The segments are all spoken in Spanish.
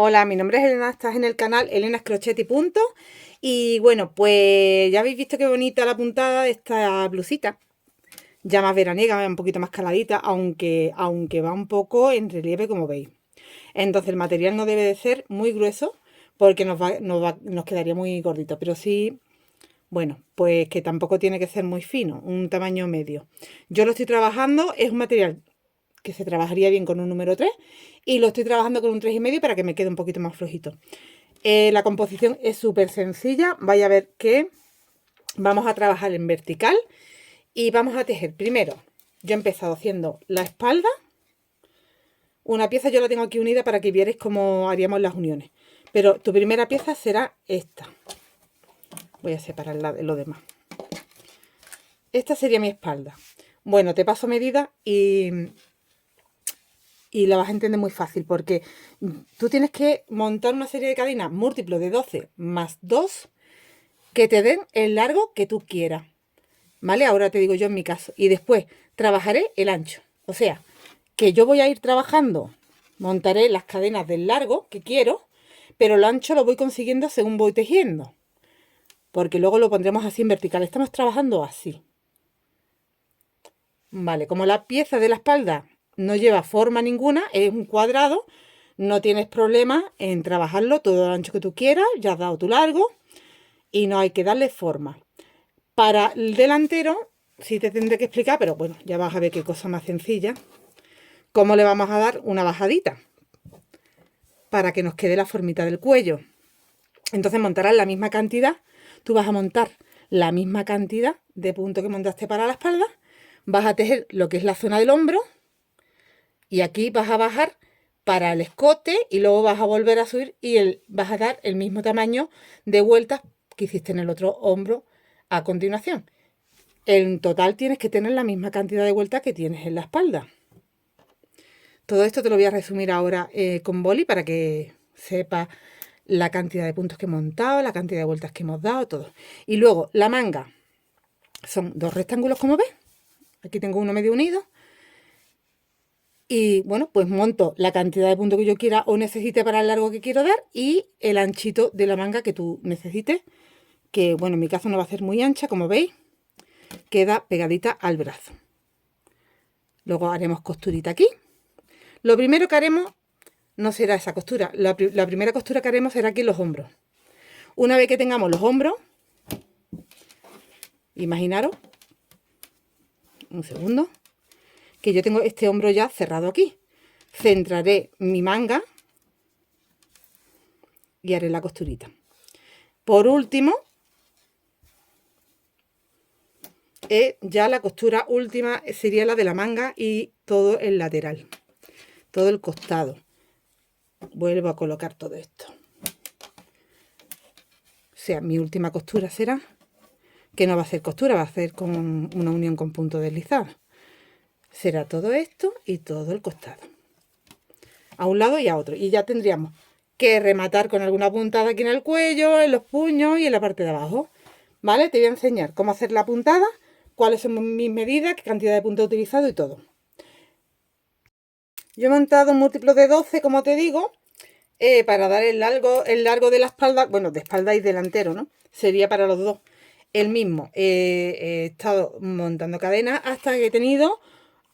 Hola, mi nombre es Elena, estás en el canal Elena's Crochet y Punto. Y bueno, pues ya habéis visto qué bonita la puntada de esta blusita. Ya más veraniega, un poquito más caladita, aunque va un poco en relieve como veis. Entonces el material no debe de ser muy grueso porque nos quedaría muy gordito. Pero sí, bueno, pues que tampoco tiene que ser muy fino, un tamaño medio. Yo lo estoy trabajando, es un material que se trabajaría bien con un número 3 y lo estoy trabajando con un 3,5 para que me quede un poquito más flojito. La composición es súper sencilla. Vaya a ver que vamos a trabajar en vertical y vamos a tejer. Primero, yo he empezado haciendo la espalda. Una pieza yo la tengo aquí unida para que vierais cómo haríamos las uniones. Pero tu primera pieza será esta. Voy a separar lo demás. Esta sería mi espalda. Bueno, te paso medida y la vas a entender muy fácil porque tú tienes que montar una serie de cadenas múltiplo de 12 más 2 que te den el largo que tú quieras. ¿Vale? Ahora te digo yo en mi caso. Y después trabajaré el ancho. O sea, que yo voy a ir trabajando, montaré las cadenas del largo que quiero, pero lo ancho lo voy consiguiendo según voy tejiendo. Porque luego lo pondremos así en vertical. Estamos trabajando así. Vale, como la pieza de la espalda no lleva forma ninguna, es un cuadrado, no tienes problema en trabajarlo todo el ancho que tú quieras, ya has dado tu largo y no hay que darle forma. Para el delantero, sí te tendré que explicar, pero bueno, ya vas a ver qué cosa más sencilla, cómo le vamos a dar una bajadita para que nos quede la formita del cuello. Entonces montarás la misma cantidad, tú vas a montar la misma cantidad de puntos que montaste para la espalda, vas a tejer lo que es la zona del hombro y aquí vas a bajar para el escote y luego vas a volver a subir y vas a dar el mismo tamaño de vueltas que hiciste en el otro hombro a continuación. En total tienes que tener la misma cantidad de vueltas que tienes en la espalda. Todo esto te lo voy a resumir ahora con boli para que sepas la cantidad de puntos que he montado, la cantidad de vueltas que hemos dado, todo. Y luego la manga son dos rectángulos, como ves. Aquí tengo uno medio unido. Y bueno, pues monto la cantidad de puntos que yo quiera o necesite para el largo que quiero dar y el anchito de la manga que tú necesites, que bueno, en mi caso no va a ser muy ancha, como veis, queda pegadita al brazo. Luego haremos costurita aquí. Lo primero que haremos no será esa costura, la primera costura que haremos será aquí en los hombros. Una vez que tengamos los hombros, imaginaros, un segundo, que yo tengo este hombro ya cerrado aquí. Centraré mi manga y haré la costurita. Por último, ya la costura última sería la de la manga y todo el lateral, todo el costado. Vuelvo a colocar todo esto. O sea, mi última costura será, que no va a ser costura, va a ser con una unión con punto deslizado. Será todo esto y todo el costado. A un lado y a otro. Y ya tendríamos que rematar con alguna puntada aquí en el cuello, en los puños y en la parte de abajo. ¿Vale? Te voy a enseñar cómo hacer la puntada, cuáles son mis medidas, qué cantidad de puntos he utilizado y todo. Yo he montado múltiplos de 12, como te digo, para dar el largo de la espalda, bueno, de espalda y delantero, ¿no? Sería para los dos el mismo. He estado montando cadenas hasta que he tenido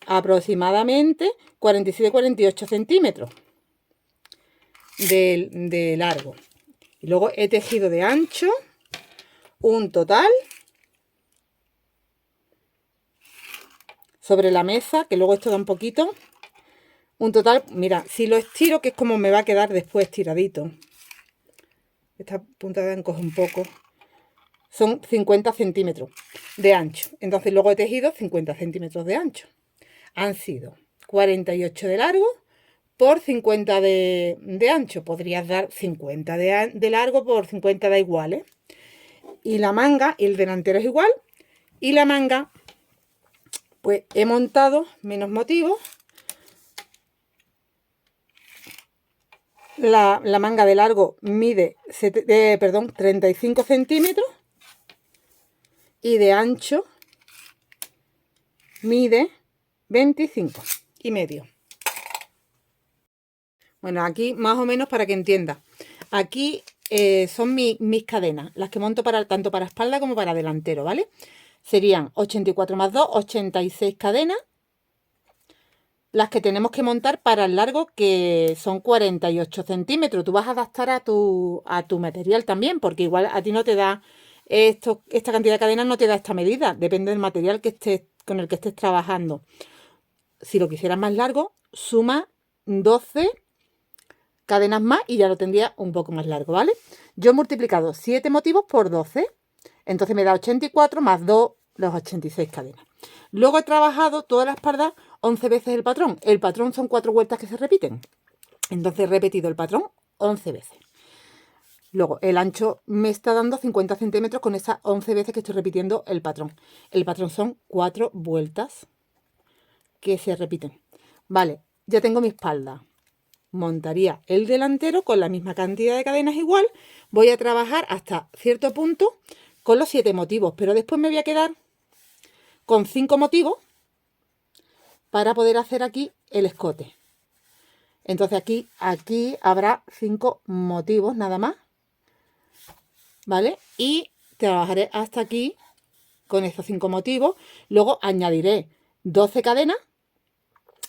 aproximadamente 47-48 centímetros de largo. Y luego he tejido de ancho un total sobre la mesa, que luego esto da un poquito. Un total, mira, si lo estiro, que es como me va a quedar después tiradito. Esta puntada encoge un poco. Son 50 centímetros de ancho. Entonces luego he tejido 50 centímetros de ancho. Han sido 48 de largo por 50 de ancho. Podrías dar 50 de largo por 50, da igual, ¿eh? Y la manga, y el delantero es igual. Y la manga, pues he montado menos motivos. La manga de largo mide 35 centímetros y de ancho mide 25 y medio. Bueno, aquí más o menos para que entienda. Aquí son mis cadenas, las que monto tanto para espalda como para delantero, ¿vale? Serían 84 más 2, 86 cadenas. Las que tenemos que montar para el largo, que son 48 centímetros. Tú vas a adaptar a tu material también, porque igual a ti no te da esta cantidad de cadenas, no te da esta medida. Depende del material con el que estés trabajando. Si lo quisieras más largo, suma 12 cadenas más y ya lo tendría un poco más largo, ¿vale? Yo he multiplicado 7 motivos por 12, entonces me da 84 más 2, los 86 cadenas. Luego he trabajado toda la espalda 11 veces el patrón. El patrón son 4 vueltas que se repiten. Entonces he repetido el patrón 11 veces. Luego el ancho me está dando 50 centímetros con esas 11 veces que estoy repitiendo el patrón. El patrón son 4 vueltas que se repiten. Vale, ya tengo mi espalda. Montaría el delantero con la misma cantidad de cadenas igual. Voy a trabajar hasta cierto punto con los 7 motivos, pero después me voy a quedar con 5 motivos para poder hacer aquí el escote. Entonces aquí habrá 5 motivos nada más, ¿vale? Y trabajaré hasta aquí con estos 5 motivos. Luego añadiré 12 cadenas,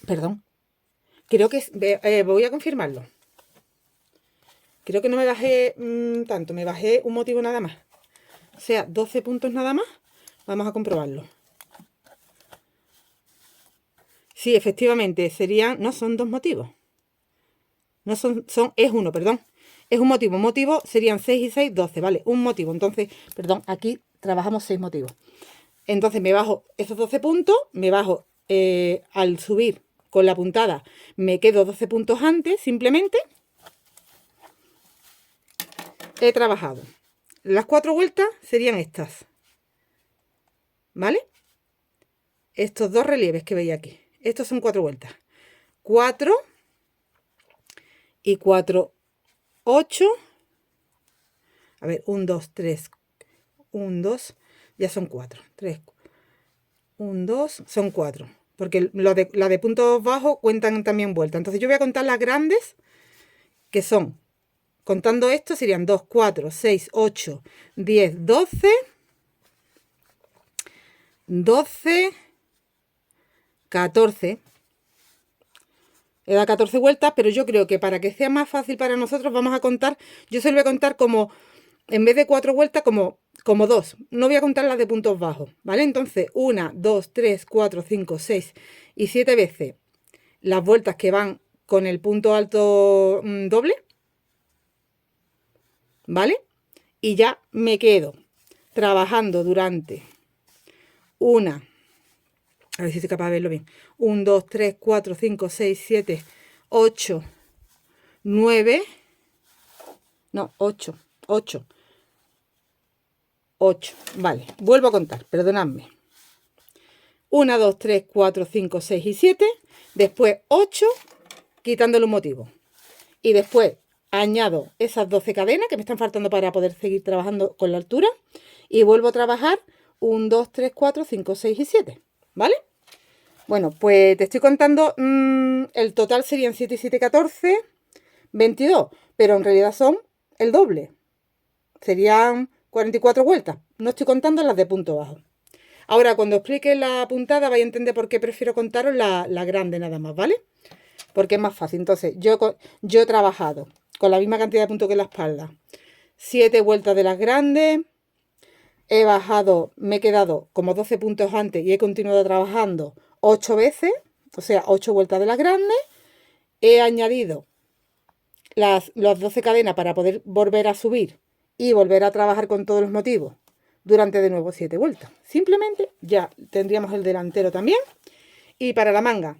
perdón, creo que voy a confirmarlo. Creo que no me bajé tanto, me bajé un motivo nada más. O sea, 12 puntos nada más. Vamos a comprobarlo. Sí, efectivamente, no son 2 motivos. No es uno, perdón. Es un motivo. Un motivo serían 6 y 6, 12, ¿vale? Un motivo. Entonces, perdón, aquí trabajamos 6 motivos. Entonces me bajo esos 12 puntos, me bajo al subir con la puntada, me quedo 12 puntos antes, simplemente. He trabajado. Las 4 vueltas serían estas, ¿vale? Estos 2 relieves que veis aquí. Estos son 4 vueltas. 4 y 4, 8. A ver, 1, 2, 3. 1, 2, ya son 4. 3, 1, 2, son 4. Porque la de puntos bajos cuentan también vueltas. Entonces yo voy a contar las grandes, que son, contando esto, serían 2, 4, 6, 8, 10, 12, 12, 14. He dado 14 vueltas, pero yo creo que para que sea más fácil para nosotros vamos a contar, yo se lo voy a contar como, en vez de 4 vueltas, como 2. No voy a contar las de puntos bajos, ¿vale? Entonces, 1, 2, 3, 4, 5, 6 y 7 veces las vueltas que van con el punto alto doble, ¿vale? Y ya me quedo trabajando durante a ver si soy capaz de verlo bien. 1, 2, 3, 4, 5, 6, 7, 8, 9. No, 8. 8. Vale, vuelvo a contar, perdonadme. 1, 2, 3, 4, 5, 6 y 7. Después 8, quitándole un motivo. Y después añado esas 12 cadenas que me están faltando para poder seguir trabajando con la altura. Y vuelvo a trabajar 1, 2, 3, 4, 5, 6 y 7. ¿Vale? Bueno, pues te estoy contando, el total serían 7 y 7, 14, 22, pero en realidad son el doble. Serían 44 vueltas. No estoy contando las de punto bajo. Ahora, cuando explique la puntada, vais a entender por qué prefiero contaros la grande nada más, ¿vale? Porque es más fácil. Entonces, yo he trabajado con la misma cantidad de puntos que la espalda. 7 vueltas de las grandes. He bajado, me he quedado como 12 puntos antes y he continuado trabajando 8 veces, o sea, 8 vueltas de las grandes. He añadido las 12 cadenas para poder volver a subir y volver a trabajar con todos los motivos durante de nuevo 7 vueltas. Simplemente ya tendríamos el delantero también. Y para la manga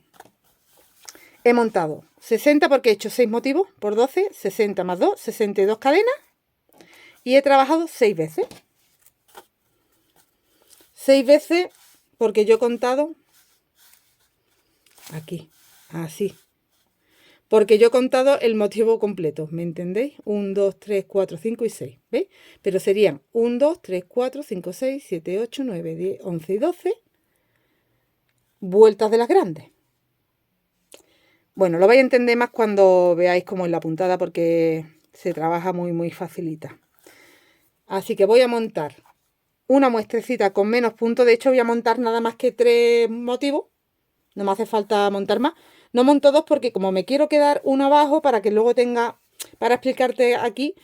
he montado 60 porque he hecho 6 motivos por 12, 60 más 2, 62 cadenas. Y he trabajado 6 veces. 6 veces porque yo he contado aquí, así. Porque yo he contado el motivo completo, ¿me entendéis? 1, 2, 3, 4, 5 y 6, ¿veis? Pero serían 1, 2, 3, 4, 5, 6, 7, 8, 9, 10, 11 y 12 vueltas de las grandes. Bueno, lo vais a entender más cuando veáis cómo es la puntada porque se trabaja muy facilita. Así que voy a montar una muestrecita con menos puntos. De hecho, voy a montar nada más que 3 motivos. No me hace falta montar más. No monto 2 porque como me quiero quedar uno abajo para que luego tenga, para explicarte aquí,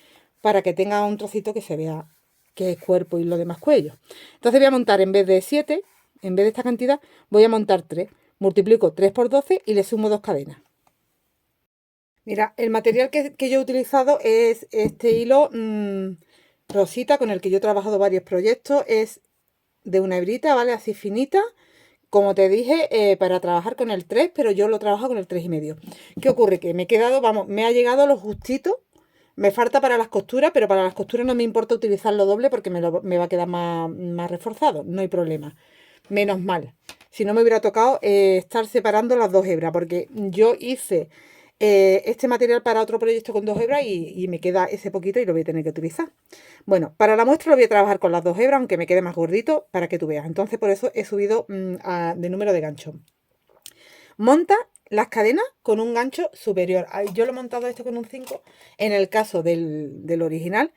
para que tenga un trocito que se vea que es cuerpo y lo demás cuello. Entonces voy a montar en vez de 7, en vez de esta cantidad, voy a montar 3. Multiplico 3 por 12 y le sumo 2 cadenas. Mira, el material que yo he utilizado es este hilo rosita con el que yo he trabajado varios proyectos. Es de una hebrita, ¿vale? Así finita. Como te dije, para trabajar con el 3, pero yo lo trabajo con el 3,5. ¿Qué ocurre? Que me he quedado, vamos, me ha llegado lo justito. Me falta para las costuras, pero para las costuras no me importa utilizarlo doble porque me va a quedar más reforzado. No hay problema. Menos mal. Si no me hubiera tocado estar separando las 2 hebras, porque yo hice este material para otro proyecto con 2 hebras y me queda ese poquito y lo voy a tener que utilizar. Bueno, para la muestra lo voy a trabajar con las 2 hebras, aunque me quede más gordito para que tú veas. Entonces por eso he subido de número de gancho. Monta las cadenas con un gancho superior. Yo lo he montado esto con un 5. En el caso del original,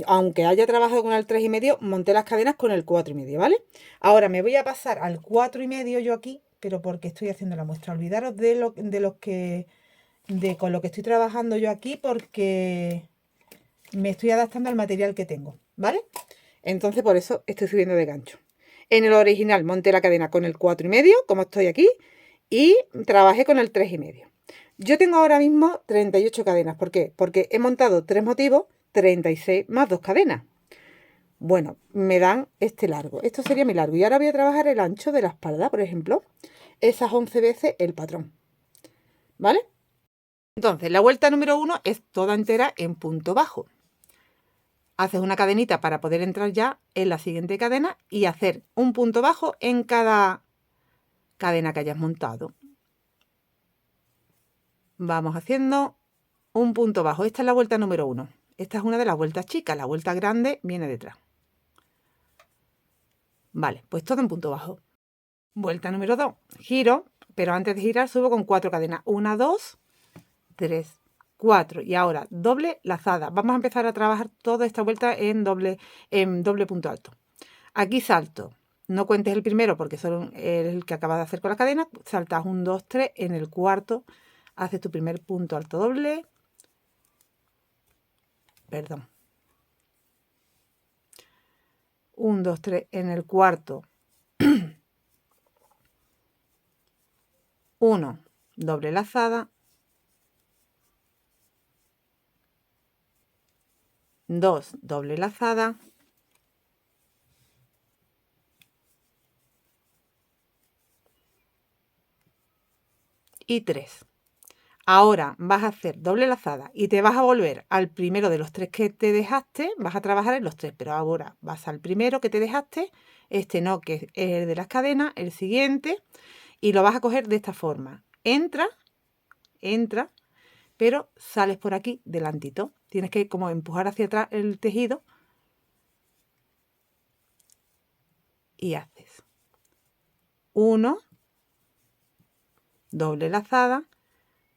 aunque haya trabajado con el 3,5, monté las cadenas con el 4,5, ¿vale? Ahora me voy a pasar al 4,5 yo aquí, pero porque estoy haciendo la muestra. Olvidaros con lo que estoy trabajando yo aquí porque me estoy adaptando al material que tengo, ¿vale? Entonces por eso estoy subiendo de gancho. En el original monté la cadena con el 4,5, como estoy aquí, y trabajé con el 3,5. Yo tengo ahora mismo 38 cadenas. ¿Por qué? Porque he montado 3 motivos, 36 más 2 cadenas. Bueno, me dan este largo. Esto sería mi largo. Y ahora voy a trabajar el ancho de la espalda, por ejemplo. Esas 11 veces el patrón. ¿Vale? Entonces, la vuelta número 1 es toda entera en punto bajo. Haces una cadenita para poder entrar ya en la siguiente cadena y hacer un punto bajo en cada cadena que hayas montado. Vamos haciendo un punto bajo. Esta es la vuelta número 1. Esta es una de las vueltas chicas. La vuelta grande viene detrás. Vale, pues todo en punto bajo. Vuelta número 2. Giro, pero antes de girar subo con 4 cadenas. 1, 2, 3, 4. Y ahora doble lazada. Vamos a empezar a trabajar toda esta vuelta en doble punto alto. Aquí salto. No cuentes el primero porque solo es el que acabas de hacer con la cadena. Saltas 1, 2, 3. En el cuarto haces tu primer punto alto doble. Perdón. 1, 2, 3. En el cuarto. 1, doble lazada. 2, doble lazada. Y 3. Ahora vas a hacer doble lazada y te vas a volver al primero de los 3 que te dejaste, vas a trabajar en los 3, pero ahora vas al primero que te dejaste, este no, que es el de las cadenas, el siguiente, y lo vas a coger de esta forma. Entra, pero sales por aquí delantito. Tienes que como empujar hacia atrás el tejido y haces 1, doble lazada.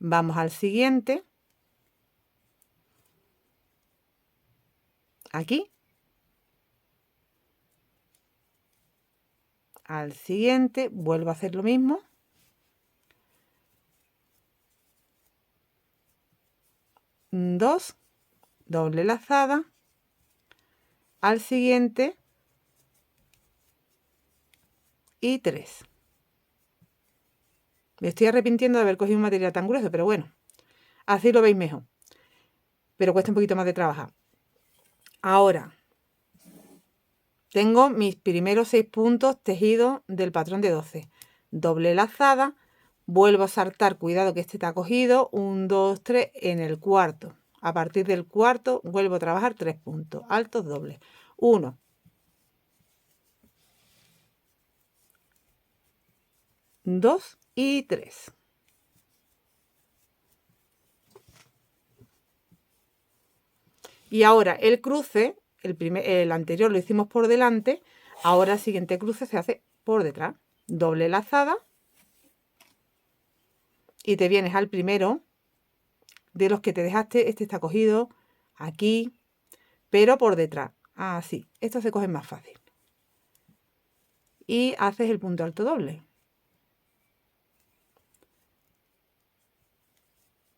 Vamos al siguiente. Aquí. Al siguiente. Vuelvo a hacer lo mismo. Dos. Doble lazada. Al siguiente. Y 3. Me estoy arrepintiendo de haber cogido un material tan grueso, pero bueno. Así lo veis mejor. Pero cuesta un poquito más de trabajar. Ahora. Tengo mis primeros 6 puntos tejidos del patrón de 12. Doble lazada, vuelvo a saltar, cuidado que este está cogido, 1, 2, 3 en el cuarto. A partir del cuarto vuelvo a trabajar 3 puntos altos dobles. 1, 2 y 3. Y ahora el cruce, el anterior lo hicimos por delante, ahora el siguiente cruce se hace por detrás. Doble lazada y te vienes al primero de los que te dejaste. Este está cogido aquí, pero por detrás. Así, esto se coge más fácil. Y haces el punto alto doble.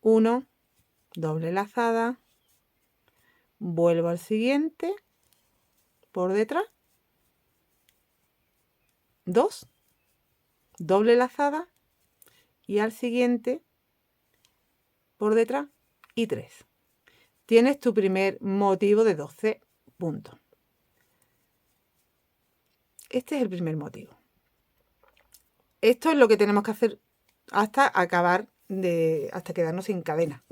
1, doble lazada, vuelvo al siguiente, por detrás, 2, doble lazada y al siguiente, por detrás y 3. Tienes tu primer motivo de 12 puntos. Este es el primer motivo. Esto es lo que tenemos que hacer hasta acabar hasta quedarnos sin cadena.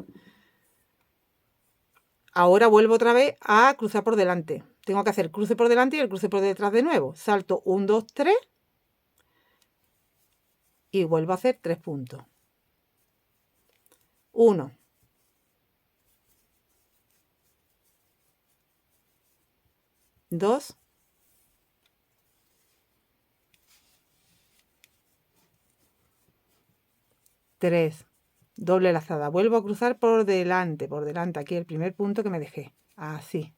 Ahora vuelvo otra vez a cruzar por delante. Tengo que hacer cruce por delante y el cruce por detrás de nuevo. Salto 1, 2, 3 y vuelvo a hacer 3 puntos. 1, 2, 3, doble lazada. Vuelvo a cruzar por delante, aquí el primer punto que me dejé. Así.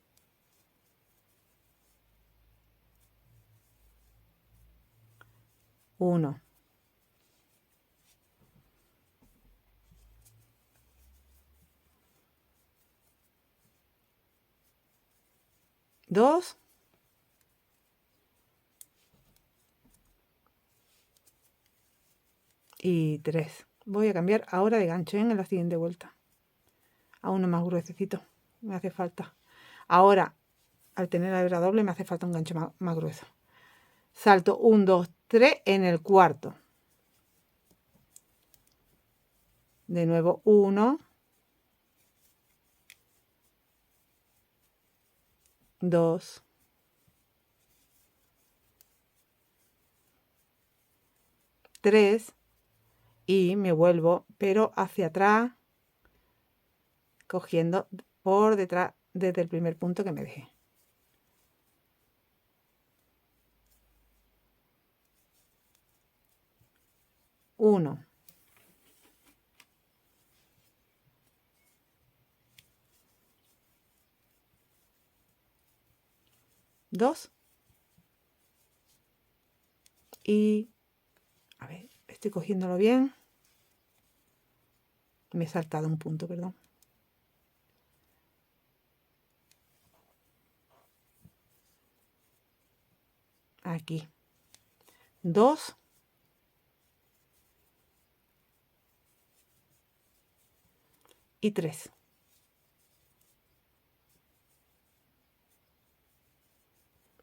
1, 2 y 3. Voy a cambiar ahora de gancho en la siguiente vuelta. A uno más gruesecito. Me hace falta. Ahora, al tener la hebra doble, me hace falta un gancho más grueso. Salto 1, 2, 3 en el cuarto. De nuevo 1, 2, 3 y me vuelvo, pero hacia atrás, cogiendo por detrás desde el primer punto que me dejé. 1, 2 y a ver, estoy cogiéndolo bien. Me he saltado un punto, perdón. Aquí. 2 y 3.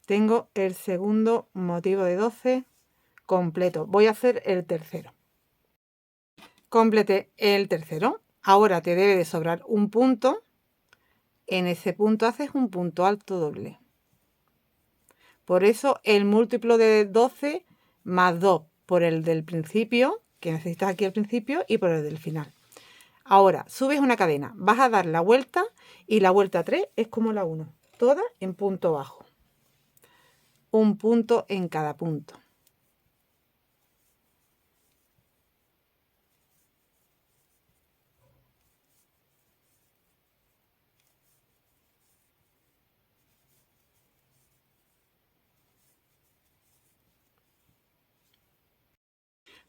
Tengo el segundo motivo de 12 completo. Voy a hacer el tercero. Completé el tercero. Ahora te debe de sobrar un punto. En ese punto haces un punto alto doble. Por eso el múltiplo de 12 más 2 por el del principio, que necesitas aquí al principio, y por el del final. Ahora, subes una cadena, vas a dar la vuelta y la vuelta 3 es como la 1, toda en punto bajo. Un punto en cada punto.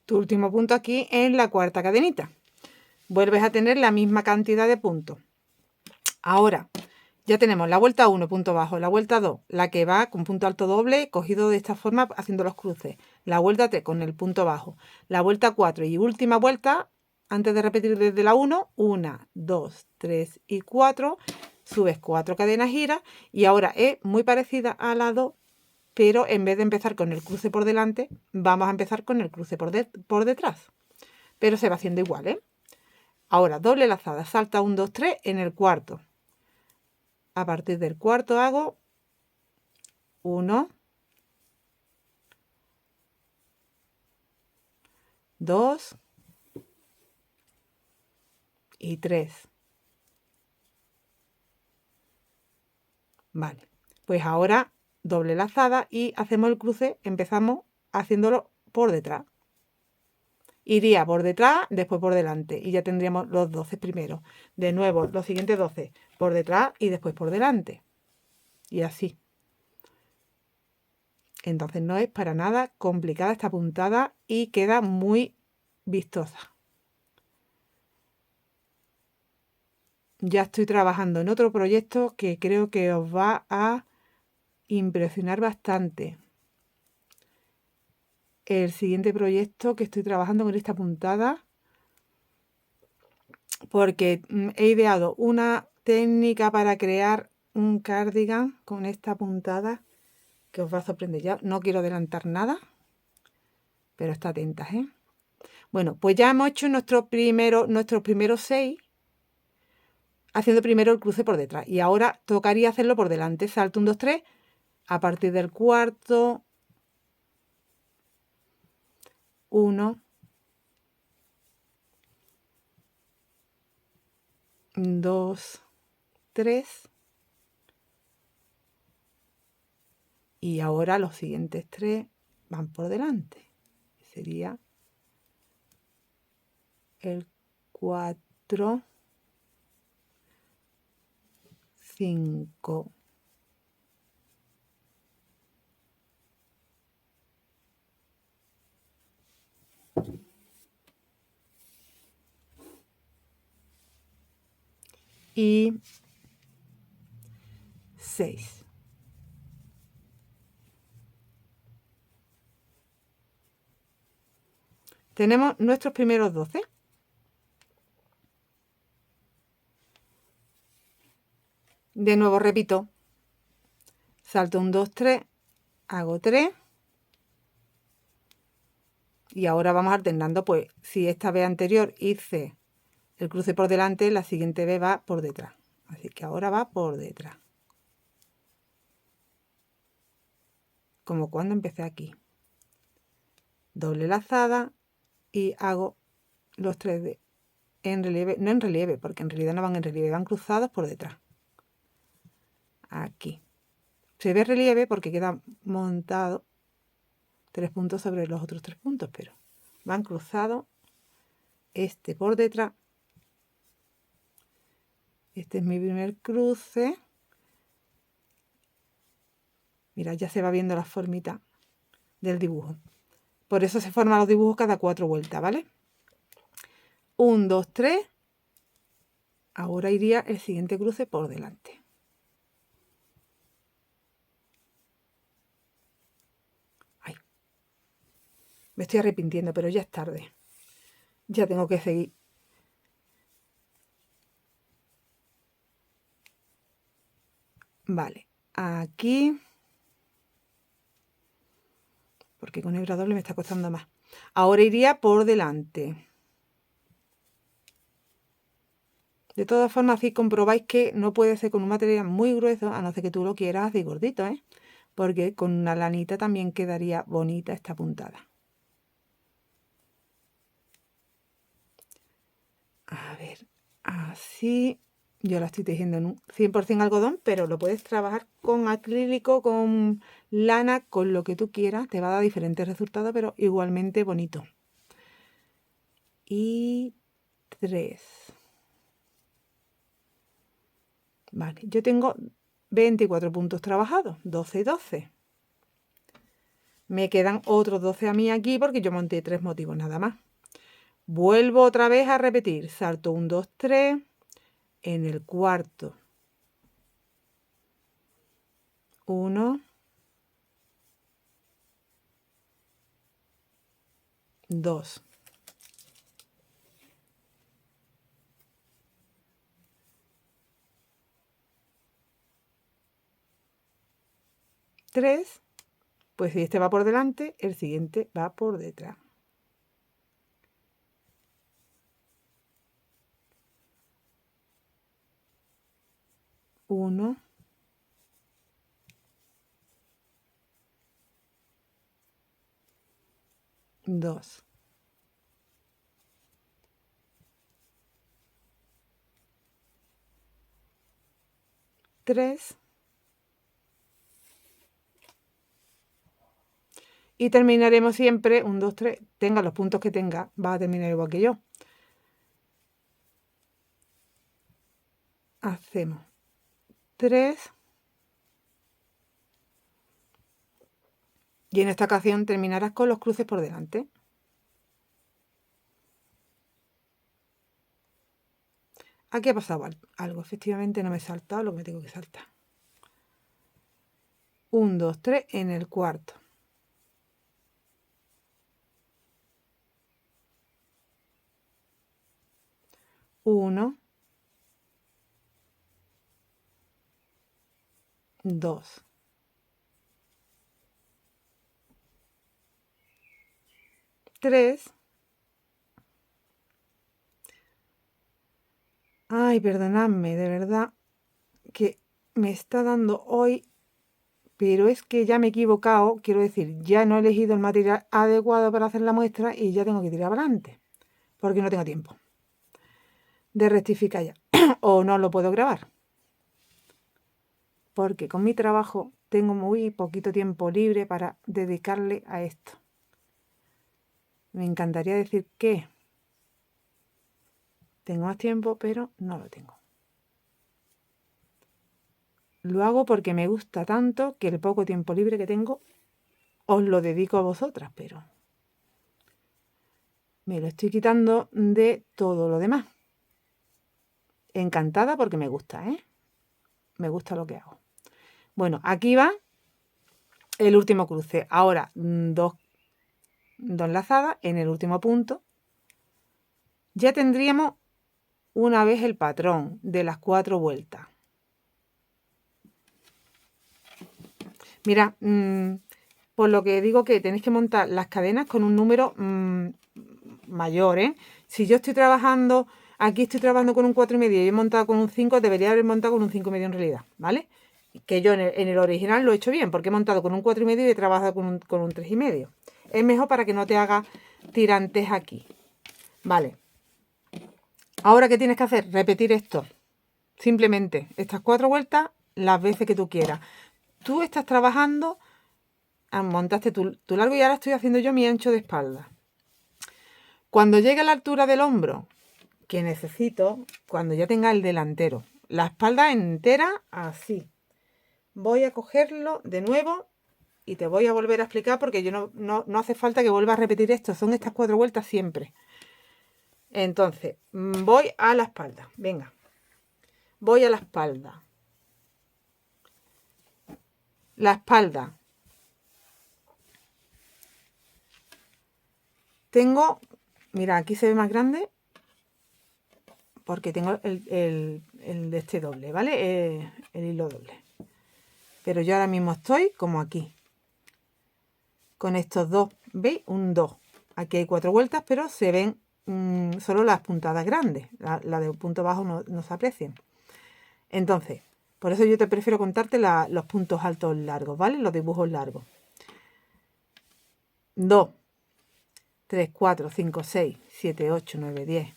Tu último punto aquí en la cuarta cadenita. Vuelves a tener la misma cantidad de puntos. Ahora, ya tenemos la vuelta 1, punto bajo, la vuelta 2, la que va con punto alto doble, cogido de esta forma haciendo los cruces. La vuelta 3 con el punto bajo. La vuelta 4 y última vuelta, antes de repetir desde la 1, 1, 2, 3 y 4. Subes 4 cadenas giras y ahora es muy parecida a la 2, pero en vez de empezar con el cruce por delante, vamos a empezar con el cruce por detrás. Pero se va haciendo igual, ¿eh? Ahora, doble lazada, salta 1, 2, 3 en el cuarto. A partir del cuarto hago 1, 2 y 3. Vale, pues ahora doble lazada y hacemos el cruce, empezamos haciéndolo por detrás. iría por detrás, después por delante, y ya tendríamos los 12 primero. De nuevo, los siguientes 12 por detrás y después por delante. Y así. Entonces no es para nada complicada esta puntada y queda muy vistosa. Ya estoy trabajando en otro proyecto que creo que os va a impresionar bastante. El siguiente proyecto que estoy trabajando con esta puntada, porque he ideado una técnica para crear un cardigan con esta puntada que os va a sorprender. Ya no quiero adelantar nada, pero está atentas, ¿eh? Bueno, pues ya hemos hecho nuestros primeros 6, haciendo primero el cruce por detrás. Y ahora tocaría hacerlo por delante. Salto 1, 2, 3. A partir del cuarto, 1, 2, 3. Y ahora los siguientes 3 van por delante. Sería el 4, 5, y 6. Tenemos nuestros primeros 12. De nuevo repito. Salto 1, 2, 3. Hago 3. Y ahora vamos alternando, pues si esta vez anterior hice el cruce por delante, la siguiente vez va por detrás. Así que ahora va por detrás. Como cuando empecé aquí. Doble lazada y hago los 3 en relieve, no en relieve, porque en realidad no van en relieve, van cruzados por detrás. Aquí. Se ve relieve porque queda montado 3 puntos sobre los otros 3 puntos, pero van cruzados este por detrás. Este es mi primer cruce. Mira, ya se va viendo la formita del dibujo. Por eso se forman los dibujos cada 4 vueltas, ¿vale? 1, 2, 3. Ahora iría el siguiente cruce por delante. Ay, me estoy arrepintiendo, pero ya es tarde. Ya tengo que seguir. Vale, aquí, porque con hebra doble me está costando más. Ahora iría por delante. De todas formas, así comprobáis que no puede ser con un material muy grueso, a no ser que tú lo quieras de gordito, ¿eh? Porque con una lanita también quedaría bonita esta puntada. A ver, así. Yo la estoy tejiendo en un 100% algodón, pero lo puedes trabajar con acrílico, con lana, con lo que tú quieras. Te va a dar diferentes resultados, pero igualmente bonito. Y 3. Vale, yo tengo 24 puntos trabajados, 12 y 12. Me quedan otros 12 a mí aquí porque yo monté 3 motivos nada más. Vuelvo otra vez a repetir. Salto 1, 2, 3. En el cuarto. 1, 2. 3. Pues si este va por delante, el siguiente va por detrás. 1, 2. 3. Y terminaremos siempre, 1, 2, 3, tenga los puntos que tenga, vas a terminar igual que yo. Hacemos 3. Y en esta ocasión terminarás con los cruces por delante. Aquí ha pasado algo, efectivamente no me he saltado lo que me tengo que saltar. 1, 2, 3 en el cuarto. Uno, 2, 3. Ay, perdonadme, de verdad que me está dando hoy, pero es que ya me he equivocado, quiero decir, ya no he elegido el material adecuado para hacer la muestra y ya tengo que tirar para adelante, porque no tengo tiempo de rectificar ya, o no lo puedo grabar, porque con mi trabajo tengo muy poquito tiempo libre para dedicarle a esto. Me encantaría decir que tengo más tiempo, pero no lo tengo. Lo hago porque me gusta tanto que el poco tiempo libre que tengo os lo dedico a vosotras, pero me lo estoy quitando de todo lo demás. Encantada porque me gusta, ¿eh? Me gusta lo que hago. Bueno, aquí va el último cruce. Ahora, dos lazadas en el último punto. Ya tendríamos una vez el patrón de las 4 vueltas. Mira, por lo que digo que tenéis que montar las cadenas con un número mayor, ¿eh? Si yo estoy trabajando, aquí estoy trabajando con un 4,5 y he montado con un 5, debería haber montado con un 5,5 en realidad, ¿vale? Que yo en el original lo he hecho bien, porque he montado con un 4,5 y he trabajado con un 3,5. Es mejor para que no te haga tirantes aquí, ¿vale? Ahora, ¿qué tienes que hacer? Repetir esto. Simplemente estas 4 vueltas las veces que tú quieras. Tú estás trabajando, montaste tu largo y ahora estoy haciendo yo mi ancho de espalda. Cuando llegue a la altura del hombro, que necesito, cuando ya tenga el delantero, la espalda entera así, voy a cogerlo de nuevo y te voy a volver a explicar porque yo no hace falta que vuelva a repetir esto, son estas 4 vueltas siempre. Entonces, voy a la espalda, venga, voy a la espalda. La espalda. Tengo, mira, aquí se ve más grande porque tengo el de este doble, ¿vale? El hilo doble. Pero yo ahora mismo estoy como aquí. Con estos dos, ¿veis? Un 2. Aquí hay 4 vueltas, pero se ven solo las puntadas grandes. La de punto bajo no se aprecian. Entonces, por eso yo te prefiero contarte los puntos altos largos, ¿vale? Los dibujos largos. 2, 3, 4, 5, 6, 7, 8, 9, 10,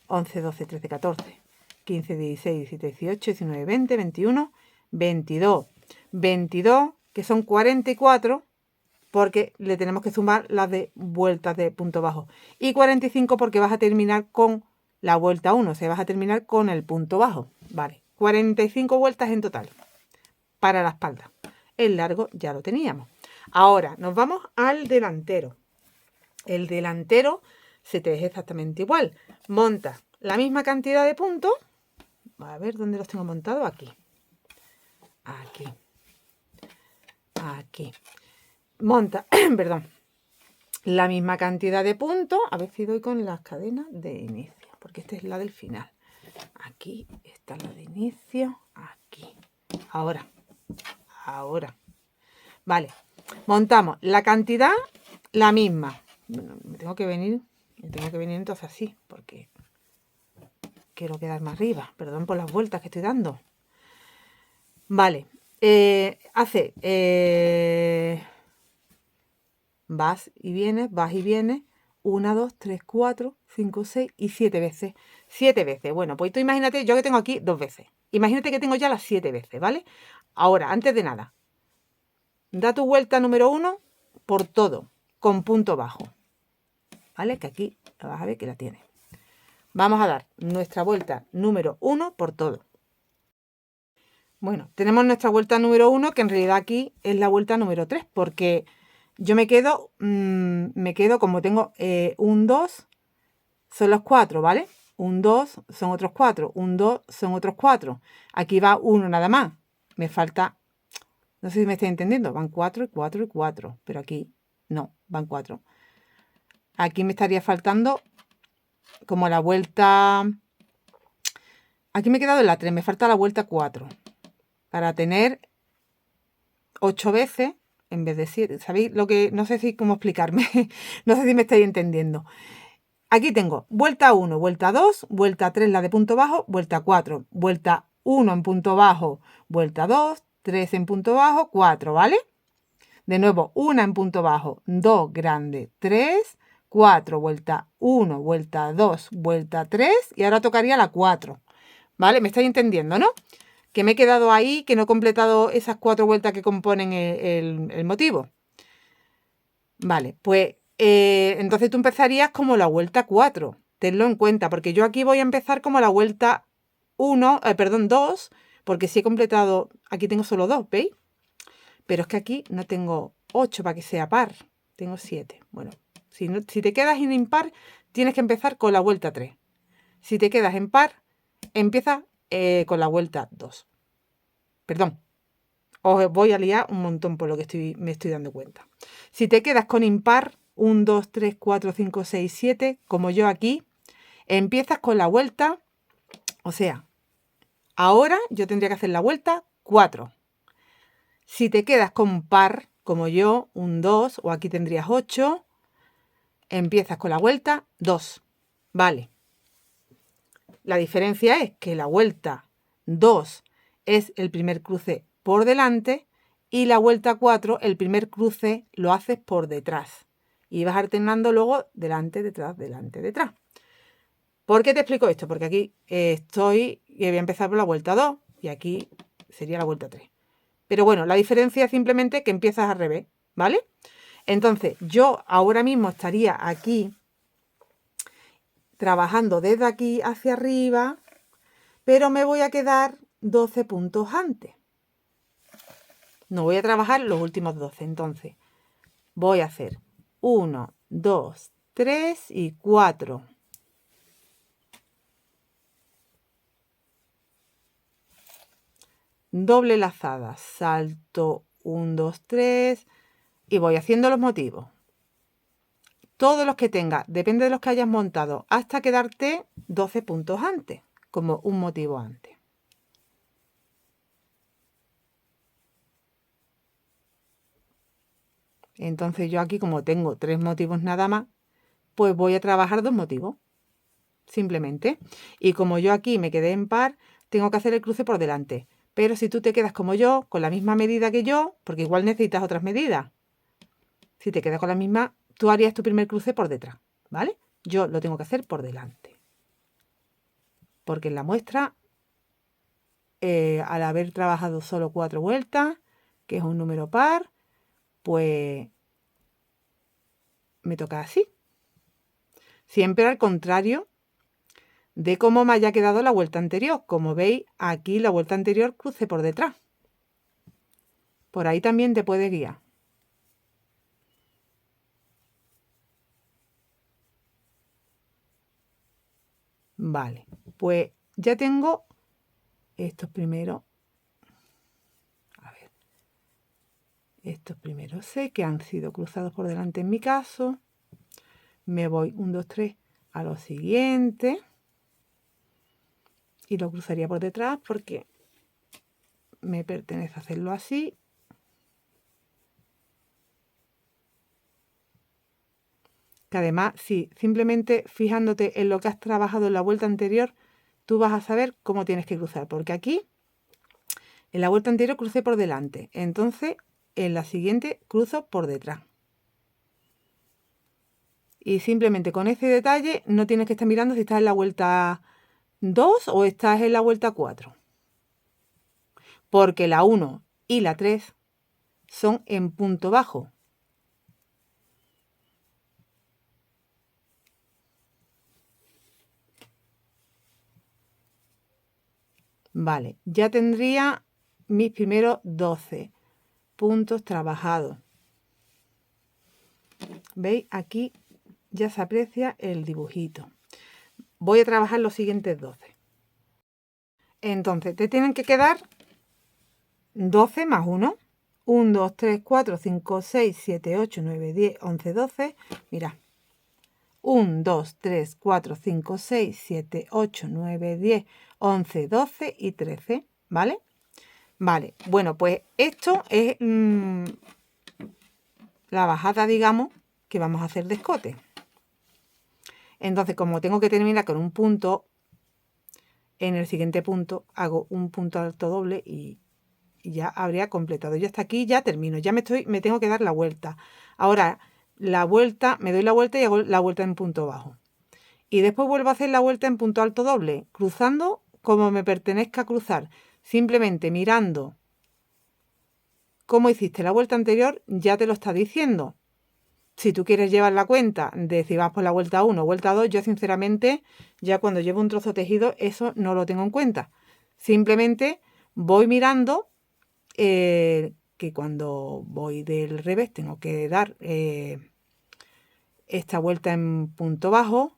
11, 12, 13, 14, 15, 16, 17, 18, 19, 20, 21, 22. 22, que son 44, porque le tenemos que sumar las de vueltas de punto bajo. Y 45 porque vas a terminar con la vuelta 1, o sea, vas a terminar con el punto bajo. Vale, 45 vueltas en total para la espalda. El largo ya lo teníamos. Ahora nos vamos al delantero. El delantero se te deja exactamente igual. Monta la misma cantidad de puntos. A ver dónde los tengo montados. Aquí. Aquí. Aquí. Monta, perdón, la misma cantidad de puntos. A ver si doy con las cadenas de inicio, porque esta es la del final. Aquí está la de inicio. Aquí. Ahora. Vale. Montamos la cantidad, la misma. Bueno, me tengo que venir entonces así, porque quiero quedar más arriba. Perdón por las vueltas que estoy dando. Vale. Vas y vienes, 1, 2, 3, 4, 5, 6 y 7 veces. 7 veces. Bueno, pues tú imagínate, yo que tengo aquí 2 veces. Imagínate que tengo ya las 7 veces, ¿vale? Ahora, antes de nada, da tu vuelta número 1 por todo, con punto bajo. ¿Vale? Que aquí vas a ver que la tiene. Vamos a dar nuestra vuelta número 1 por todo. Bueno, tenemos nuestra vuelta número 1, que en realidad aquí es la vuelta número 3, porque yo me quedo como tengo un 2, son los 4, ¿vale? Un 2 son otros 4, un 2 son otros 4. Aquí va 1 nada más. Me falta, no sé si me estáis entendiendo, van 4 y 4 y 4, pero aquí no, van 4. Aquí me estaría faltando como la vuelta, aquí me he quedado en la 3, me falta la vuelta 4, para tener 8 veces en vez de 7. ¿Sabéis lo que? No sé si cómo explicarme, no sé si me estáis entendiendo. Aquí tengo vuelta 1, vuelta 2, vuelta 3 la de punto bajo, vuelta 4, vuelta 1 en punto bajo, vuelta 2, 3 en punto bajo, 4, ¿vale? De nuevo, 1 en punto bajo, 2 grande, 3, 4, vuelta 1, vuelta 2, vuelta 3 y ahora tocaría la 4, ¿vale? ¿Me estáis entendiendo, no? Que me he quedado ahí, que no he completado esas 4 vueltas que componen el motivo. Vale, pues entonces tú empezarías como la vuelta 4, tenlo en cuenta, porque yo aquí voy a empezar como la vuelta 2, porque si he completado, aquí tengo solo 2, ¿veis? Pero es que aquí no tengo 8 para que sea par, tengo 7. Bueno, si te quedas en impar, tienes que empezar con la vuelta 3. Si te quedas en par, empieza con la vuelta 2. Perdón, os voy a liar un montón por lo que me estoy dando cuenta. Si te quedas con impar, 1, 2, 3, 4, 5, 6, 7, como yo aquí, empiezas con la vuelta, o sea, ahora yo tendría que hacer la vuelta 4. Si te quedas con par, como yo, un 2, o aquí tendrías 8, empiezas con la vuelta 2. Vale. La diferencia es que la vuelta 2 es el primer cruce por delante y la vuelta 4, el primer cruce lo haces por detrás. Y vas alternando luego delante, detrás, delante, detrás. ¿Por qué te explico esto? Porque aquí voy a empezar por la vuelta 2 y aquí sería la vuelta 3. Pero bueno, la diferencia es simplemente que empiezas al revés, ¿vale? Entonces, yo ahora mismo estaría aquí trabajando desde aquí hacia arriba, pero me voy a quedar 12 puntos antes. No voy a trabajar los últimos 12, entonces voy a hacer 1, 2, 3 y 4. Doble lazada, salto 1, 2, 3 y voy haciendo los motivos. Todos los que tengas, depende de los que hayas montado, hasta quedarte 12 puntos antes, como un motivo antes. Entonces yo aquí, como tengo 3 motivos nada más, pues voy a trabajar 2 motivos, simplemente. Y como yo aquí me quedé en par, tengo que hacer el cruce por delante. Pero si tú te quedas como yo, con la misma medida que yo, porque igual necesitas otras medidas. Si te quedas con la misma, tú harías tu primer cruce por detrás, ¿vale? Yo lo tengo que hacer por delante. Porque en la muestra, al haber trabajado solo 4 vueltas, que es un número par, pues me toca así. Siempre al contrario de cómo me haya quedado la vuelta anterior. Como veis, aquí la vuelta anterior cruce por detrás. Por ahí también te puede guiar. Vale, pues ya tengo estos primeros. A ver. Estos primeros sé que han sido cruzados por delante en mi caso. Me voy 1, 2, 3 a lo siguiente. Y lo cruzaría por detrás porque me pertenece hacerlo así. Que además, si simplemente fijándote en lo que has trabajado en la vuelta anterior, tú vas a saber cómo tienes que cruzar. Porque aquí, en la vuelta anterior crucé por delante. Entonces, en la siguiente cruzo por detrás. Y simplemente con ese detalle no tienes que estar mirando si estás en la vuelta 2 o estás en la vuelta 4. Porque la 1 y la 3 son en punto bajo. Vale, ya tendría mis primeros 12 puntos trabajados. ¿Veis? Aquí ya se aprecia el dibujito. Voy a trabajar los siguientes 12. Entonces, te tienen que quedar 12 más 1. 1, 2, 3, 4, 5, 6, 7, 8, 9, 10, 11, 12. Mira. 1, 2, 3, 4, 5, 6, 7, 8, 9, 10, 11, 12 y 13. ¿Vale? Vale. Bueno, pues esto es la bajada, digamos, que vamos a hacer de escote. Entonces, como tengo que terminar con un punto, en el siguiente punto hago un punto alto doble y ya habría completado. Yo hasta aquí ya termino. Ya me tengo que dar la vuelta. Ahora, la vuelta, me doy la vuelta y hago la vuelta en punto bajo. Y después vuelvo a hacer la vuelta en punto alto doble, cruzando como me pertenezca cruzar. Simplemente mirando cómo hiciste la vuelta anterior, ya te lo está diciendo. Si tú quieres llevar la cuenta de si vas por la vuelta 1 o vuelta 2, yo sinceramente, ya cuando llevo un trozo tejido, eso no lo tengo en cuenta. Simplemente voy mirando que cuando voy del revés tengo que dar esta vuelta en punto bajo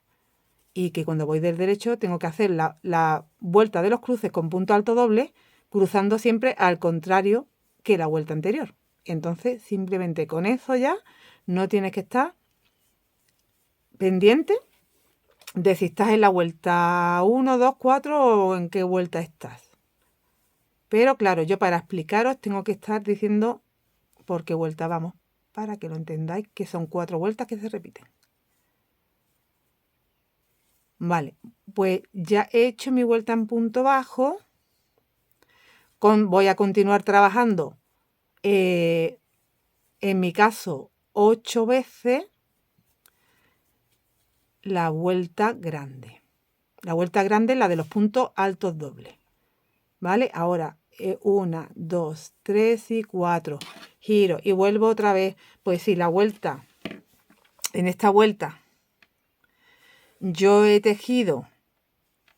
y que cuando voy del derecho tengo que hacer la vuelta de los cruces con punto alto doble, cruzando siempre al contrario que la vuelta anterior. Entonces, simplemente con eso ya no tienes que estar pendiente de si estás en la vuelta 1, 2, 4 o en qué vuelta estás. Pero claro, yo para explicaros tengo que estar diciendo por qué vuelta vamos, para que lo entendáis, que son 4 vueltas que se repiten. Vale, pues ya he hecho mi vuelta en punto bajo. Voy a continuar trabajando, en mi caso, 8 veces la vuelta grande. La vuelta grande es la de los puntos altos dobles. ¿Vale? Ahora, 1, 2, 3 y 4. Giro y vuelvo otra vez. Pues sí, la vuelta, en esta vuelta, yo he tejido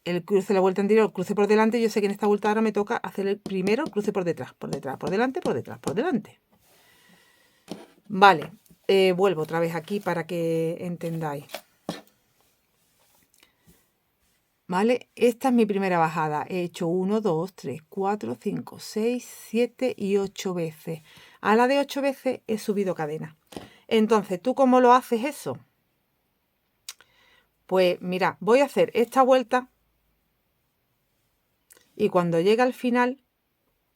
el cruce, la vuelta anterior, el cruce por delante. Yo sé que en esta vuelta ahora me toca hacer el primero el cruce por detrás, por delante, por detrás, por delante. Vale, vuelvo otra vez aquí para que entendáis. ¿Vale? Esta es mi primera bajada. He hecho 1, 2, 3, 4, 5, 6, 7 y 8 veces. A la de 8 veces he subido cadena. Entonces, ¿tú cómo lo haces eso? Pues mira, voy a hacer esta vuelta y cuando llega al final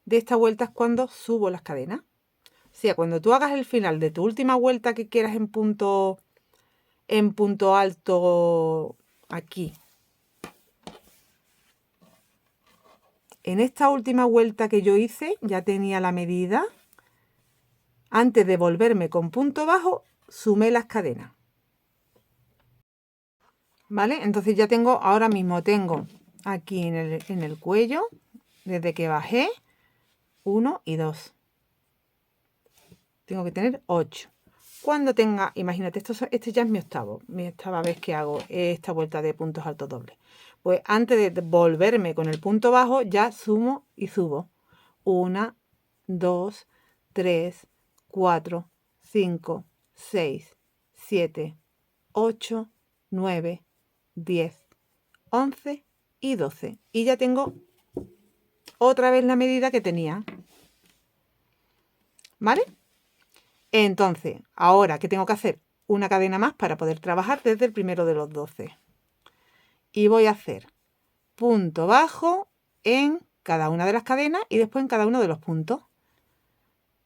de esta vuelta es cuando subo las cadenas. O sea, cuando tú hagas el final de tu última vuelta que quieras en punto alto aquí, en esta última vuelta que yo hice ya tenía la medida. Antes de volverme con punto bajo, sumé las cadenas. ¿Vale? Entonces ya tengo, ahora mismo tengo aquí en el cuello, desde que bajé, 1 y 2. Tengo que tener 8. Cuando tenga, imagínate, este ya es mi octava vez que hago esta vuelta de puntos altos dobles. Pues antes de volverme con el punto bajo, ya sumo y subo. 1, 2, 3, 4, 5, 6, 7, 8, 9, 10, 11 y 12. Y ya tengo otra vez la medida que tenía. ¿Vale? Entonces, ahora, ¿qué tengo que hacer? Una cadena más para poder trabajar desde el primero de los 12. Y voy a hacer punto bajo en cada una de las cadenas y después en cada uno de los puntos.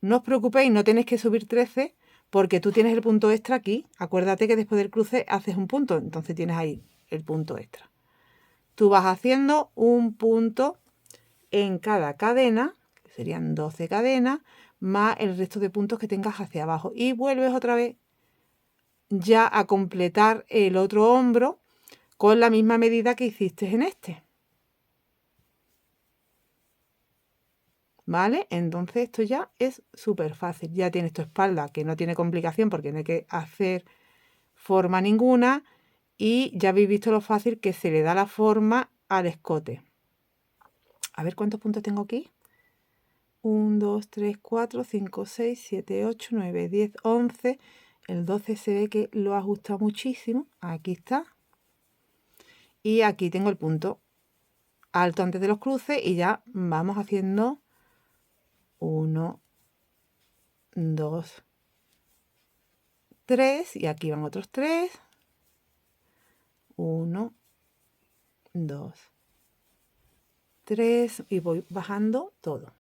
No os preocupéis, no tenéis que subir 13 porque tú tienes el punto extra aquí. Acuérdate que después del cruce haces un punto, entonces tienes ahí el punto extra. Tú vas haciendo un punto en cada cadena, que serían 12 cadenas, más el resto de puntos que tengas hacia abajo. Y vuelves otra vez ya a completar el otro hombro con la misma medida que hiciste en este. ¿Vale? Entonces esto ya es súper fácil. Ya tienes tu espalda que no tiene complicación porque no hay que hacer forma ninguna y ya habéis visto lo fácil que se le da la forma al escote. A ver cuántos puntos tengo aquí. 1, 2, 3, 4, 5, 6, 7, 8, 9, 10, 11. El 12 se ve que lo ajusta muchísimo. Aquí está. Y aquí tengo el punto alto antes de los cruces y ya vamos haciendo 1, 2, 3 y aquí van otros 3. 1, 2, 3 y voy bajando todo.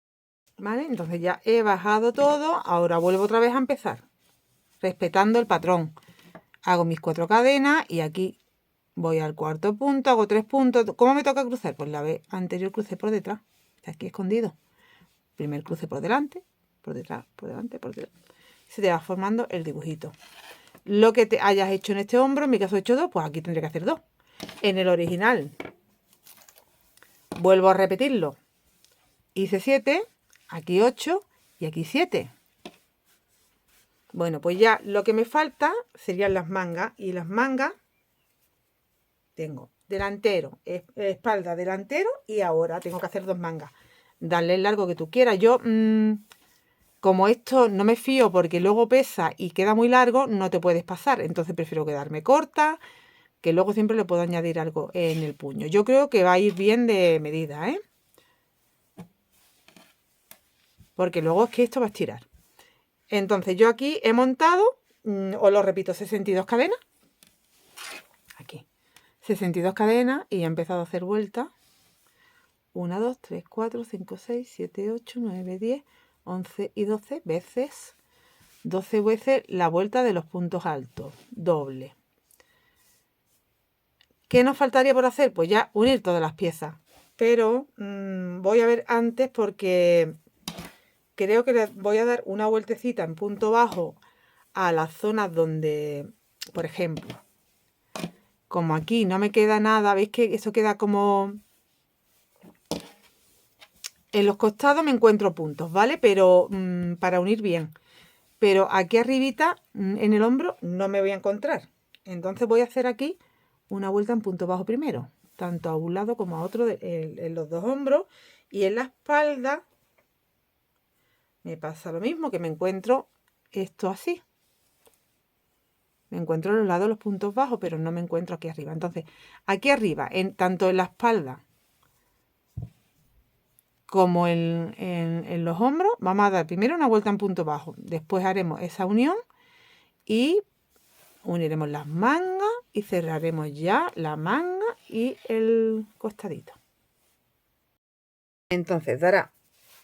¿Vale? Entonces ya he bajado todo. Ahora vuelvo otra vez a empezar, respetando el patrón. Hago mis 4 cadenas y aquí voy al cuarto punto, hago 3 puntos. ¿Cómo me toca cruzar? Pues la vez anterior crucé por detrás. Está aquí escondido. Primer cruce por delante, por detrás, por delante, por detrás. Se te va formando el dibujito. Lo que te hayas hecho en este hombro, en mi caso he hecho 2, pues aquí tendré que hacer 2. En el original vuelvo a repetirlo. Hice 7, aquí 8 y aquí 7. Bueno, pues ya lo que me falta serían las mangas. Y las mangas tengo delantero, espalda, delantero y ahora tengo que hacer 2 mangas. Darle el largo que tú quieras. Yo, como esto no me fío porque luego pesa y queda muy largo, no te puedes pasar. Entonces prefiero quedarme corta, que luego siempre le puedo añadir algo en el puño. Yo creo que va a ir bien de medida, ¿eh? Porque luego es que esto va a estirar. Entonces yo aquí he montado, os lo repito, 62 cadenas. Aquí. 62 cadenas y he empezado a hacer vueltas. 1, 2, 3, 4, 5, 6, 7, 8, 9, 10, 11 y 12 veces. 12 veces la vuelta de los puntos altos. Doble. ¿Qué nos faltaría por hacer? Pues ya unir todas las piezas. Pero voy a ver antes porque creo que le voy a dar una vueltecita en punto bajo a las zonas donde, por ejemplo, como aquí no me queda nada, ¿veis que eso queda como... En los costados me encuentro puntos, ¿vale? Pero para unir bien. Pero aquí arribita, en el hombro, no me voy a encontrar. Entonces voy a hacer aquí una vuelta en punto bajo primero. Tanto a un lado como a otro en los dos hombros. Y en la espalda me pasa lo mismo, que me encuentro esto así. Me encuentro a los lados los puntos bajos, pero no me encuentro aquí arriba. Entonces, aquí arriba, tanto en la espalda como en los hombros, vamos a dar primero una vuelta en punto bajo. Después haremos esa unión y uniremos las mangas y cerraremos ya la manga y el costadito. Entonces dará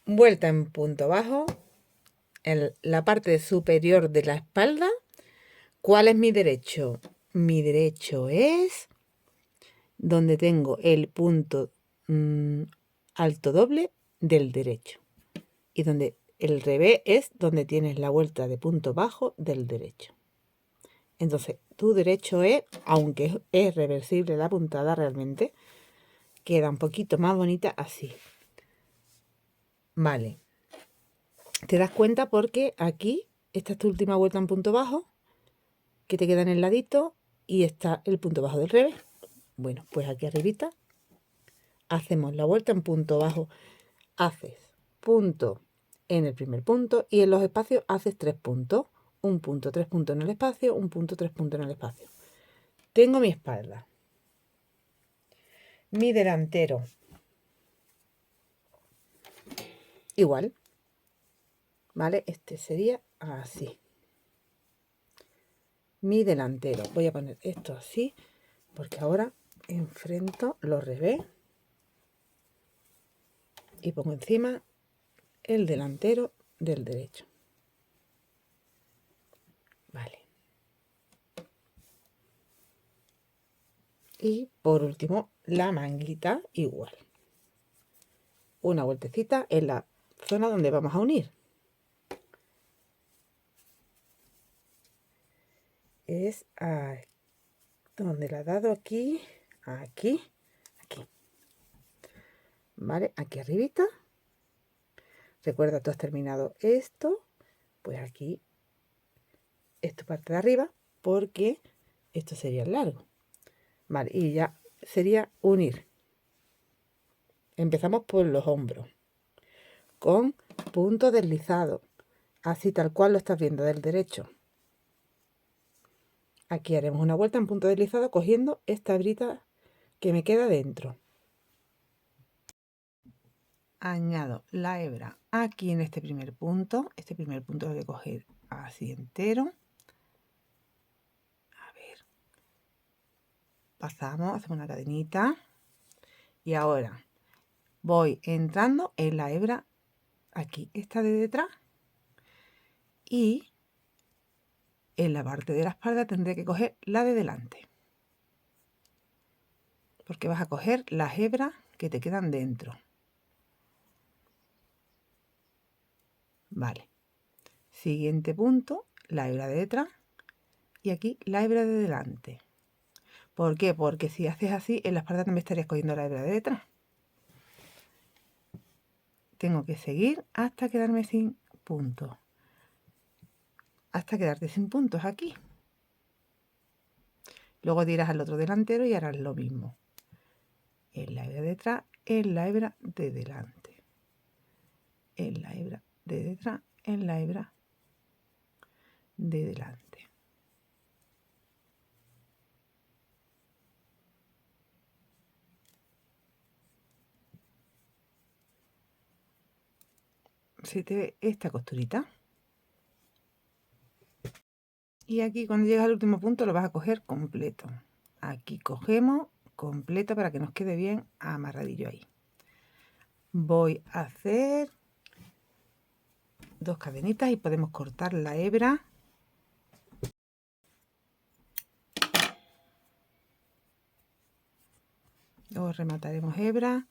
vuelta en punto bajo en la parte superior de la espalda. ¿Cuál es mi derecho? Mi derecho es donde tengo el punto alto doble del derecho. Y donde el revés es donde tienes la vuelta de punto bajo del derecho. Entonces, tu derecho es, aunque es reversible la puntada realmente, queda un poquito más bonita así. Vale. ¿Te das cuenta? Porque aquí, esta es tu última vuelta en punto bajo, que te queda en el ladito, y está el punto bajo del revés. Bueno, pues aquí arribita hacemos la vuelta en punto bajo. Haces punto en el primer punto y en los espacios haces 3 puntos. Un punto, 3 puntos en el espacio, un punto, 3 puntos en el espacio. Tengo mi espalda, mi delantero, igual, ¿vale? Este sería así. Mi delantero. Voy a poner esto así, porque ahora enfrento los revés y pongo encima el delantero del derecho. Vale. Y por último, la manguita igual. Una vueltecita en la zona donde vamos a unir. Es donde la he dado aquí, aquí, aquí. ¿Vale? Aquí arribita. Recuerda, tú has terminado esto, pues aquí, esto parte de arriba, porque esto sería el largo. Vale, y ya sería unir Empezamos por los hombros, con punto deslizado, así tal cual lo estás viendo del derecho. Aquí haremos una vuelta en punto deslizado cogiendo esta hebrita que me queda dentro. Añado la hebra aquí en este primer punto. Este primer punto lo voy a coger así entero. A ver. Pasamos, hacemos una cadenita. Y ahora voy entrando en la hebra aquí, esta de detrás. Y en la parte de la espalda tendré que coger la de delante. Porque vas a coger las hebras que te quedan dentro. Vale. Siguiente punto, la hebra de detrás. Y aquí la hebra de delante. ¿Por qué? Porque si haces así, en la espalda también estarías cogiendo la hebra de detrás. Tengo que seguir hasta quedarme sin puntos. Hasta quedarte sin puntos aquí. Luego tiras al otro delantero y harás lo mismo. En la hebra de detrás, en la hebra de delante. En la hebra de detrás, en la hebra de delante. Se te ve esta costurita. Y aquí cuando llegas al último punto lo vas a coger completo. Aquí cogemos completo para que nos quede bien amarradillo ahí. Voy a hacer 2 cadenitas y podemos cortar la hebra. Luego remataremos hebra.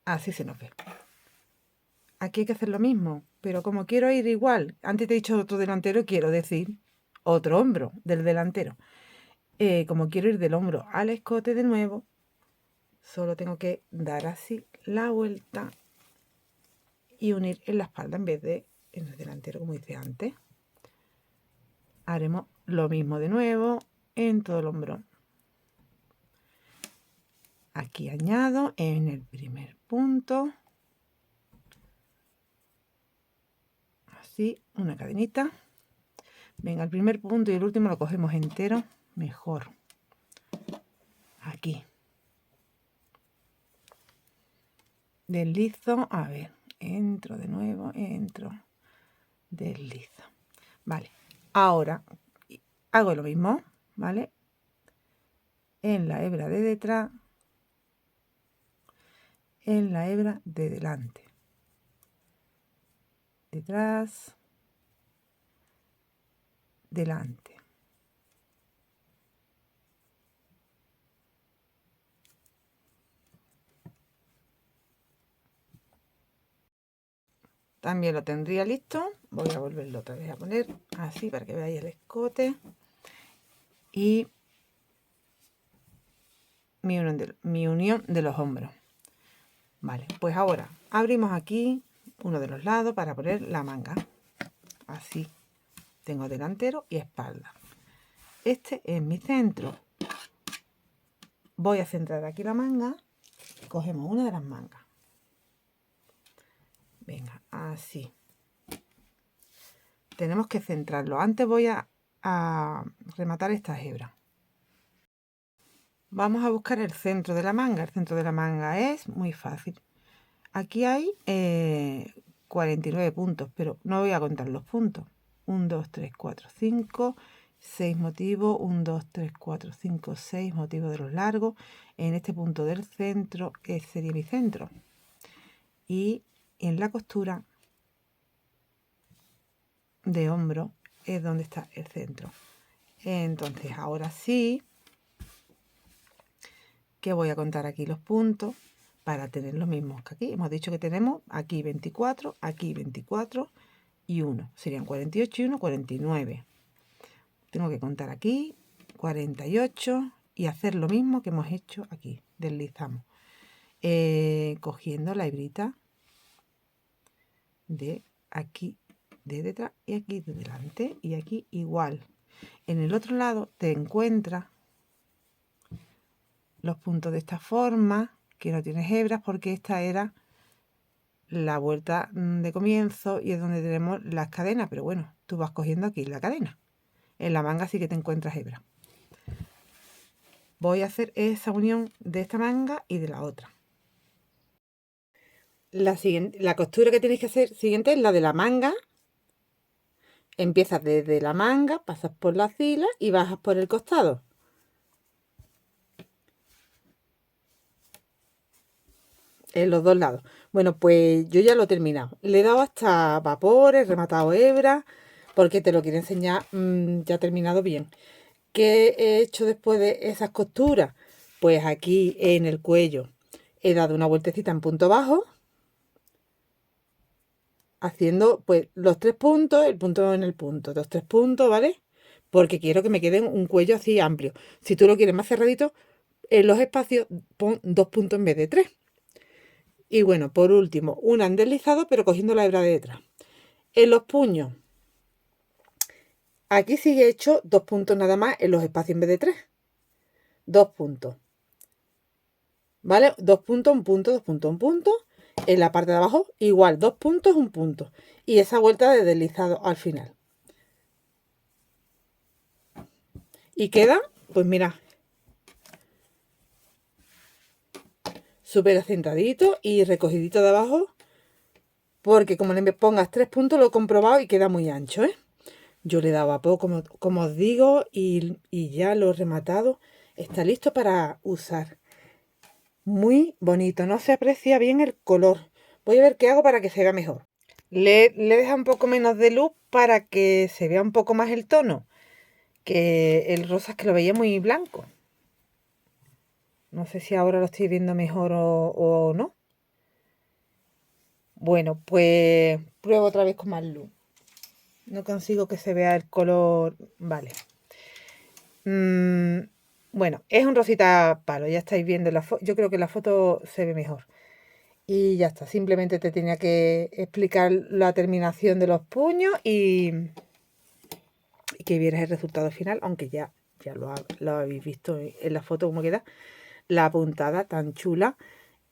Así se nos ve. Aquí hay que hacer lo mismo, pero como quiero ir igual, antes te he dicho otro delantero, quiero decir otro hombro del delantero. Como quiero ir del hombro al escote de nuevo, solo tengo que dar así la vuelta y unir en la espalda en vez de en el delantero, como hice antes. Haremos lo mismo de nuevo en todo el hombro. Aquí añado en el primer punto, así, una cadenita. Venga, el primer punto y el último lo cogemos entero, mejor. Aquí. Deslizo, a ver, entro de nuevo, entro, deslizo. Vale, ahora hago lo mismo, ¿vale? En la hebra de detrás, en la hebra de delante. Detrás, delante. También lo tendría listo. Voy a volverlo otra vez a poner así para que veáis el escote. Y mi unión de los hombros. Vale, pues ahora abrimos aquí uno de los lados para poner la manga. Así. Tengo delantero y espalda. Este es mi centro. Voy a centrar aquí la manga. Cogemos una de las mangas. Venga, así. Tenemos que centrarlo. Antes voy a rematar esta hebra. Vamos a buscar el centro de la manga. El centro de la manga es muy fácil. Aquí hay 49 puntos, pero no voy a contar los puntos. 1, 2, 3, 4, 5, 6 motivos. 1, 2, 3, 4, 5, 6 motivos de los largos. En este punto del centro sería mi centro. Y en la costura de hombro es donde está el centro. Entonces ahora sí que voy a contar aquí los puntos para tener los mismos que aquí. Hemos dicho que tenemos aquí 24 y 1. Serían 48 y 1, 49. Tengo que contar aquí 48 y hacer lo mismo que hemos hecho aquí. Deslizamos. Cogiendo la hebrita de aquí de detrás y aquí de delante y aquí igual. En el otro lado te encuentras los puntos de esta forma, que no tienes hebras porque esta era la vuelta de comienzo y es donde tenemos las cadenas, pero bueno, tú vas cogiendo aquí la cadena. En la manga sí que te encuentras hebra. Voy a hacer esa unión de esta manga y de la otra. La costura que tenéis que hacer siguiente es la de la manga. Empiezas desde la manga, pasas por la fila y bajas por el costado. En los dos lados. Bueno, pues yo ya lo he terminado. Le he dado hasta vapores, rematado hebra, porque te lo quiero enseñar ya terminado bien. ¿Qué he hecho después de esas costuras? Pues aquí en el cuello he dado una vueltecita en punto bajo, haciendo pues los 3 puntos, el punto en el punto, los 3 puntos, ¿vale? Porque quiero que me quede un cuello así amplio. Si tú lo quieres más cerradito, en los espacios pon 2 puntos en vez de 3. Y bueno, por último, un deslizado, pero cogiendo la hebra de detrás. En los puños, aquí sí he hecho 2 puntos nada más en los espacios en vez de 3. 2 puntos. ¿Vale? 2 puntos, un punto, 2 puntos, un punto. En la parte de abajo, igual, 2 puntos, un punto. Y esa vuelta de deslizado al final. Y queda, pues mira, súper asentadito y recogidito de abajo. Porque como le pongas 3 puntos, lo he comprobado y queda muy ancho, ¿eh? Yo le he dado a poco, como os digo, y ya lo he rematado. Está listo para usar. Muy bonito, no se aprecia bien el color. Voy a ver qué hago para que se vea mejor. Le he dejado un poco menos de luz para que se vea un poco más el tono. Que el rosa es que lo veía muy blanco. No sé si ahora lo estoy viendo mejor o no. Bueno, pues pruebo otra vez con más luz. No consigo que se vea el color. Vale. Bueno, es un rosita palo. Ya estáis viendo la foto. Yo creo que la foto se ve mejor. Y ya está. Simplemente te tenía que explicar la terminación de los puños y que vieras el resultado final, aunque ya lo habéis visto en la foto cómo queda. La puntada tan chula,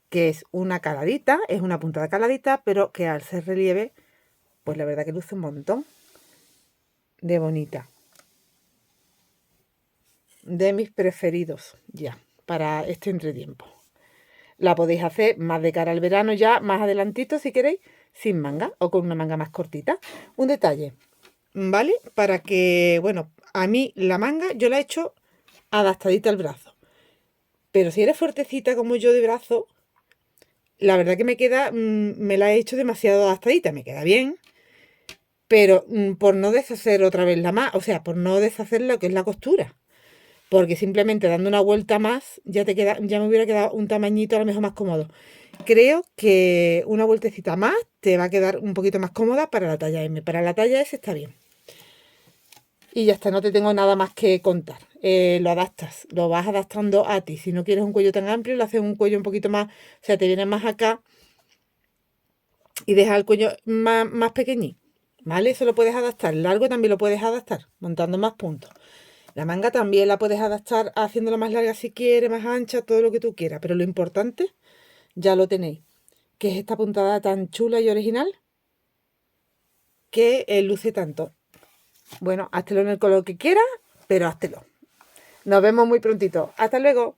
que es una caladita, es una puntada caladita, pero que al ser relieve, pues la verdad que luce un montón de bonita. De mis preferidos ya, para este entretiempo. La podéis hacer más de cara al verano ya, más adelantito si queréis, sin manga o con una manga más cortita. Un detalle, ¿vale? Para que, bueno, a mí la manga yo la he hecho adaptadita al brazo. Pero si eres fuertecita como yo de brazo, la verdad que me queda, me la he hecho demasiado adaptadita, me queda bien, pero por no deshacer otra vez la más, o sea, por no deshacer lo que es la costura. Porque simplemente dando una vuelta más ya te queda, ya me hubiera quedado un tamañito a lo mejor más cómodo. Creo que una vueltecita más te va a quedar un poquito más cómoda para la talla M. Para la talla S está bien. Y ya está, no te tengo nada más que contar. Lo adaptas, lo vas adaptando a ti. Si no quieres un cuello tan amplio, lo haces un cuello un poquito más, o sea, te viene más acá y dejas el cuello más pequeñito. ¿Vale? Eso lo puedes adaptar. El largo también lo puedes adaptar, montando más puntos. La manga también la puedes adaptar haciéndola más larga si quieres, más ancha, todo lo que tú quieras. Pero lo importante ya lo tenéis, que es esta puntada tan chula y original que luce tanto. Bueno, háztelo en el color que quieras, pero háztelo. Nos vemos muy prontito. Hasta luego.